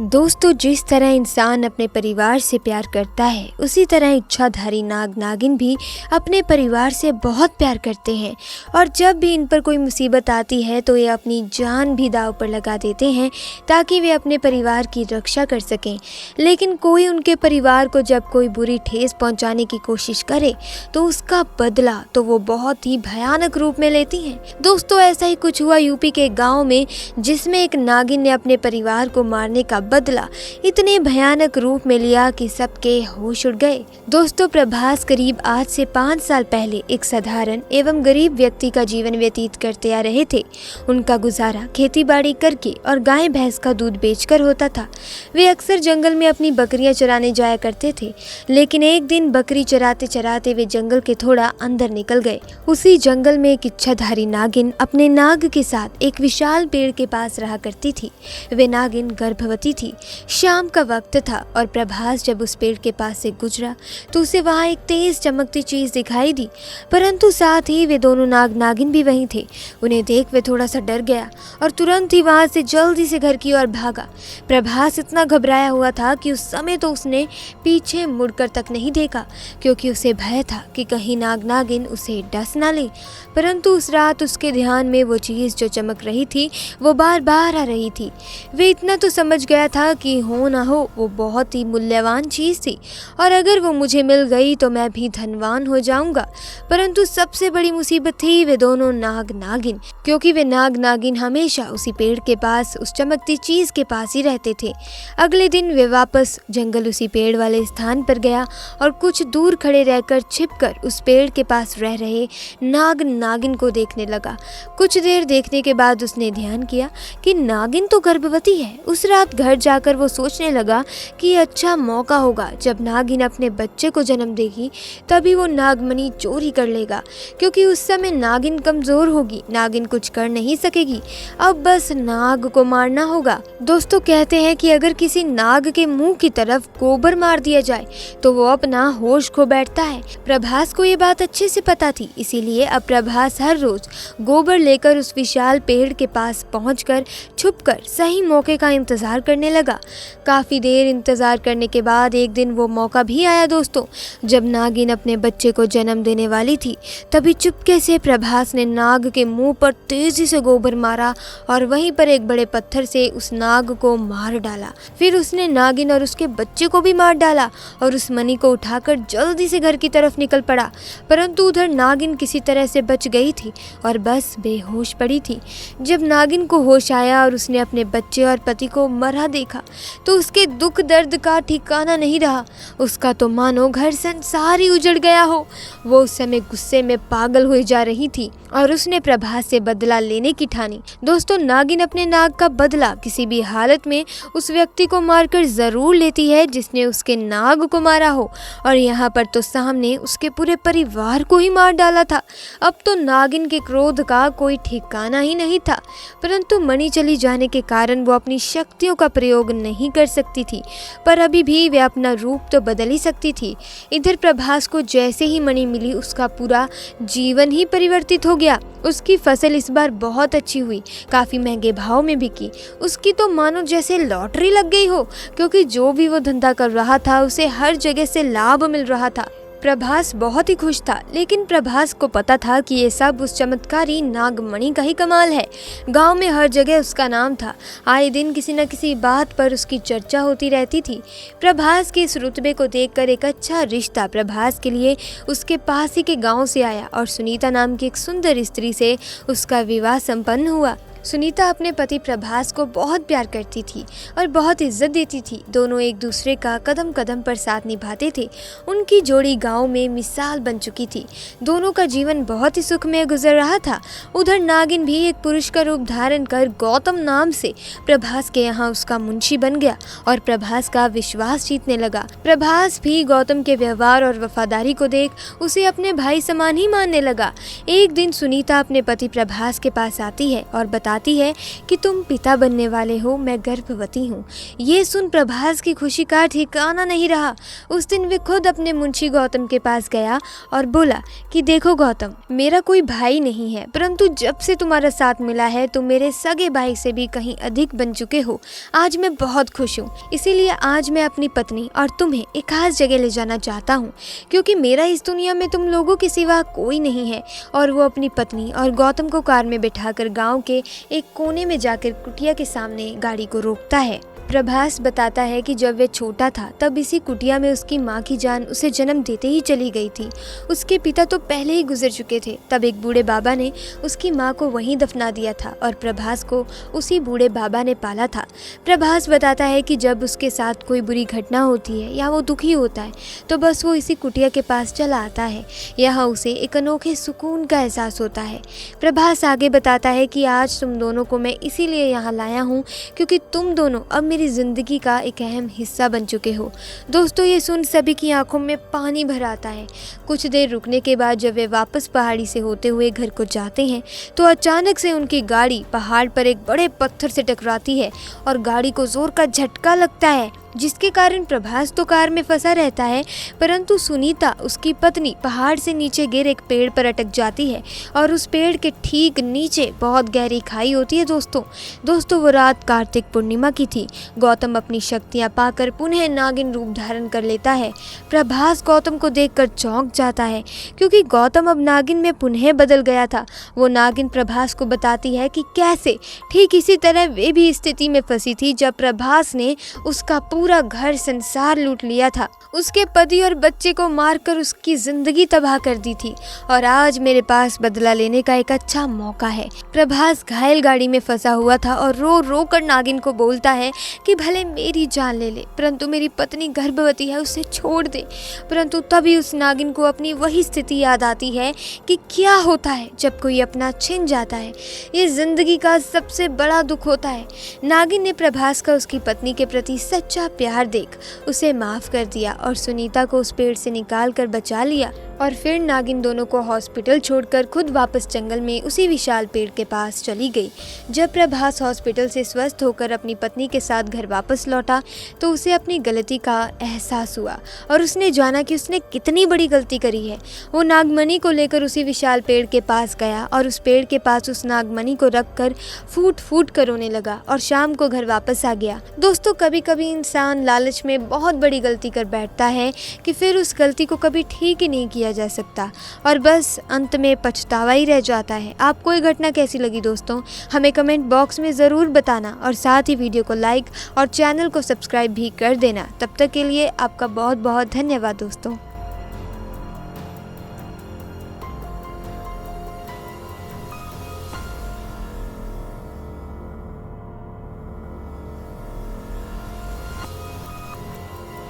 दोस्तों, जिस तरह इंसान अपने परिवार से प्यार करता है उसी तरह इच्छाधारी नाग नागिन भी अपने परिवार से बहुत प्यार करते हैं। और जब भी इन पर कोई मुसीबत आती है तो ये अपनी जान भी दांव पर लगा देते हैं ताकि वे अपने परिवार की रक्षा कर सकें। लेकिन कोई उनके परिवार को जब कोई बुरी ठेस पहुंचाने की कोशिश करे तो उसका बदला तो वो बहुत ही भयानक रूप में लेती हैं। दोस्तों, ऐसा ही कुछ हुआ यूपी के गाँव में, जिसमें एक नागिन ने अपने परिवार को मारने का बदला इतने भयानक रूप में लिया कि सबके होश उड़ गए। दोस्तों, प्रभास करीब आज से 5 साल पहले एक साधारण एवं गरीब व्यक्ति का जीवन व्यतीत करते आ रहे थे। उनका गुजारा खेतीबाड़ी करके और गाय भैंस का दूध बेचकर होता था। वे अक्सर जंगल में अपनी बकरियां चराने जाया करते थे। लेकिन एक दिन बकरी चराते चराते वे जंगल के थोड़ा अंदर निकल गए। उसी जंगल में एक इच्छाधारी नागिन अपने नाग के साथ एक विशाल पेड़ के पास रहा करती थी। वे नागिन गर्भवती थी। शाम का वक्त था और प्रभास जब उस पेड़ के पास से गुजरा तो उसे वहां एक तेज चमकती चीज दिखाई दी। परंतु साथ ही वे दोनों नाग नागिन भी वहीं थे। उन्हें देख वे थोड़ा सा डर गया और तुरंत ही वहां से जल्दी से घर की ओर भागा। प्रभास इतना घबराया हुआ था कि उस समय तो उसने पीछे मुड़कर तक नहीं देखा, क्योंकि उसे भय था कि कहीं नाग नागिन उसे डस ना ले। परंतु उस रात उसके ध्यान में वो चीज जो चमक रही थी वो बार बार आ रही थी। वे इतना तो समझ गया था कि हो ना हो वो बहुत ही मूल्यवान चीज थी और अगर वो मुझे मिल गई तो मैं भी धनवान हो जाऊंगा। परंतु सबसे बड़ी मुसीबत थी वे दोनों नाग नागिन, क्योंकि वे नाग नागिन हमेशा उसी पेड़ के पास उस चमकती चीज के पास ही रहते थे। अगले दिन वे वापस जंगल उसी पेड़ वाले स्थान पर गया और कुछ दूर खड़े रहकर छिपकर उस पेड़ के पास रह रहे नाग नागिन को देखने लगा। कुछ देर देखने के बाद उसने ध्यान किया कि नागिन तो गर्भवती है। उस रात घर जाकर वो सोचने लगा कि अच्छा मौका होगा, जब नागिन अपने बच्चे को जन्म देगी तभी वो नागमणि चोरी कर लेगा, क्योंकि उस समय नागिन कमजोर होगी, नागिन कुछ कर नहीं सकेगी। अब बस नाग को मारना होगा। दोस्तों, कहते हैं कि अगर किसी नाग के मुंह की तरफ गोबर मार दिया जाए तो वो अपना होश खो बैठता है। प्रभास को ये बात अच्छे से पता थी, इसीलिए अब प्रभास हर रोज गोबर लेकर उस विशाल पेड़ के पास पहुंचकर छुपकर सही मौके का इंतजार करने लगा। काफी देर इंतजार करने के बाद एक दिन वो मौका भी आया दोस्तों, जब नागिन अपने बच्चे को जन्म देने वाली थी। तभी चुपके से प्रभास ने नाग के मुंह पर तेजी से गोबर मारा और वहीं पर एक बड़े पत्थर से उस नाग को मार डाला। फिर उसने नागिन और उसके बच्चे को भी मार डाला और उस मणि को उठाकर जल्दी से घर की तरफ निकल पड़ा। परंतु उधर नागिन किसी तरह से बच गई थी और बस बेहोश पड़ी थी। जब नागिन को होश आया और उसने अपने बच्चे और पति को मरा देखा तो उसके दुख दर्द का ठिकाना नहीं रहा। उसका तो मानो घर संसार ही उजड़ गया हो। वो उस समय गुस्से में पागल हुई जा रही थी और उसने प्रभास से बदला लेने की ठानी। दोस्तों, नागिन अपने नाग का बदला किसी भी हालत में उस व्यक्ति को मारकर जरूर लेती है जिसने उसके नाग को मारा हो, और यहाँ पर तो सामने उसके पूरे परिवार को ही मार डाला था। अब तो नागिन के क्रोध का कोई ठिकाना ही नहीं था। परंतु मणि चली जाने के कारण वो अपनी शक्तियों का प्रयोग नहीं कर सकती थी, पर अभी भी वे अपना रूप तो बदल ही सकती थी। इधर प्रभास को जैसे ही मणि मिली उसका पूरा जीवन ही परिवर्तित हो गया। उसकी फसल इस बार बहुत अच्छी हुई, काफी महंगे भाव में बिकी। उसकी तो मानो जैसे लॉटरी लग गई हो, क्योंकि जो भी वो धंधा कर रहा था उसे हर जगह से लाभ मिल रहा था। प्रभास बहुत ही खुश था, लेकिन प्रभास को पता था कि ये सब उस चमत्कारी नागमणि का ही कमाल है। गांव में हर जगह उसका नाम था। आए दिन किसी न किसी बात पर उसकी चर्चा होती रहती थी। प्रभास के इस रुतबे को देखकर एक अच्छा रिश्ता प्रभास के लिए उसके पास ही के गांव से आया और सुनीता नाम की एक सुंदर स्त्री से उसका विवाह संपन्न हुआ। सुनीता अपने पति प्रभास को बहुत प्यार करती थी और बहुत इज्जत देती थी। दोनों एक दूसरे का कदम कदम पर साथ निभाते थे। उनकी जोड़ी गांव में मिसाल बन चुकी थी। दोनों का जीवन बहुत ही सुखमय गुजर रहा था। उधर नागिन भी एक पुरुष का रूप धारण कर गौतम नाम से प्रभास के यहाँ उसका मुंशी बन गया और प्रभास का विश्वास जीतने लगा। प्रभास भी गौतम के व्यवहार और वफादारी को देख उसे अपने भाई समान ही मानने लगा। एक दिन सुनीता अपने पति प्रभास के पास आती है और बताती है कि तुम पिता बनने वाले हो, मैं गर्भवती हूँ। ये सुन प्रभास की खुशी का ठिकाना नहीं रहा। उस दिन वे खुद अपने मुंशी गौतम के पास गया और बोला कि देखो गौतम, मेरा कोई भाई नहीं है, परंतु जब से तुम्हारा साथ मिला है तुम मेरे सगे भाई से भी कहीं अधिक बन चुके हो। आज मैं बहुत खुश हूँ, इसीलिए आज मैं अपनी पत्नी और तुम्हें एक खास जगह ले जाना चाहता हूँ, क्योंकि मेरा इस दुनिया में तुम लोगों के सिवा कोई नहीं है। और वो अपनी पत्नी और गौतम को कार में बिठाकर गांव के एक कोने में जाकर कुटिया के सामने गाड़ी को रोकता है। प्रभास बताता है कि जब वह छोटा था तब इसी कुटिया में उसकी माँ की जान उसे जन्म देते ही चली गई थी। उसके पिता तो पहले ही गुजर चुके थे। तब एक बूढ़े बाबा ने उसकी माँ को वहीं दफना दिया था और प्रभास को उसी बूढ़े बाबा ने पाला था। प्रभास बताता है कि जब उसके साथ कोई बुरी घटना होती है या वो दुखी होता है तो बस वो इसी कुटिया के पास चला आता है। यहाँ उसे एक अनोखे सुकून का एहसास होता है। प्रभास आगे बताता है कि आज तुम दोनों को मैं इसीलिए यहाँ लाया हूँ क्योंकि तुम दोनों अब मेरी ज़िंदगी का एक अहम हिस्सा बन चुके हो। दोस्तों, ये सुन सभी की आंखों में पानी भर आता है। कुछ देर रुकने के बाद जब वे वापस पहाड़ी से होते हुए घर को जाते हैं तो अचानक से उनकी गाड़ी पहाड़ पर एक बड़े पत्थर से टकराती है और गाड़ी को जोर का झटका लगता है, जिसके कारण प्रभास तो कार में फंसा रहता है, परंतु सुनीता उसकी पत्नी पहाड़ से नीचे गिर एक पेड़ पर अटक जाती है और उस पेड़ के ठीक नीचे बहुत गहरी खाई होती है। दोस्तों वो रात कार्तिक पूर्णिमा की थी। गौतम अपनी शक्तियां पाकर पुनः नागिन रूप धारण कर लेता है। प्रभास गौतम को देखकर चौंक जाता है क्योंकि गौतम अब नागिन में पुनः बदल गया था। वो नागिन प्रभास को बताती है कि कैसे ठीक इसी तरह वे भी स्थिति में फंसी थी जब प्रभास ने उसका पूरा घर संसार लूट लिया था, उसके पति और बच्चे को मारकर उसकी जिंदगी तबाह कर दी थी और आज मेरे पास बदला लेने का एक अच्छा मौका है। प्रभास घायल गाड़ी में फंसा हुआ था और रो रो कर नागिन को बोलता है कि भले मेरी जान ले ले, परंतु मेरी पत्नी गर्भवती है, उसे छोड़ दे। परंतु तभी उस नागिन को अपनी वही स्थिति याद आती है कि क्या होता है जब कोई अपना छिन जाता है। ये जिंदगी का सबसे बड़ा दुख होता है। नागिन ने प्रभास का उसकी पत्नी के प्रति सच्चा प्यार देख उसे माफ कर दिया और सुनीता को उस पेड़ से निकाल कर बचा लिया और फिर नागिन दोनों को हॉस्पिटल छोड़कर खुद वापस जंगल में उसी विशाल पेड़ के पास चली गई। जब प्रभास हॉस्पिटल से स्वस्थ होकर अपनी पत्नी के साथ घर वापस लौटा तो उसे अपनी गलती का एहसास हुआ और उसने जाना कि उसने कितनी बड़ी गलती करी है। वो नागमणि को लेकर उसी विशाल पेड़ के पास गया और उस पेड़ के पास उस नागमणि को रख कर फूट फूट कर रोने लगा और शाम को घर वापस आ गया। दोस्तों, कभी कभी इंसान लालच में बहुत बड़ी गलती कर बैठता है कि फिर उस गलती को कभी ठीक ही नहीं किया जा सकता और बस अंत में पछतावा ही रह जाता है। आपको ये घटना कैसी लगी दोस्तों, हमें कमेंट बॉक्स में ज़रूर बताना और साथ ही वीडियो को लाइक और चैनल को सब्सक्राइब भी कर देना। तब तक के लिए आपका बहुत बहुत धन्यवाद दोस्तों।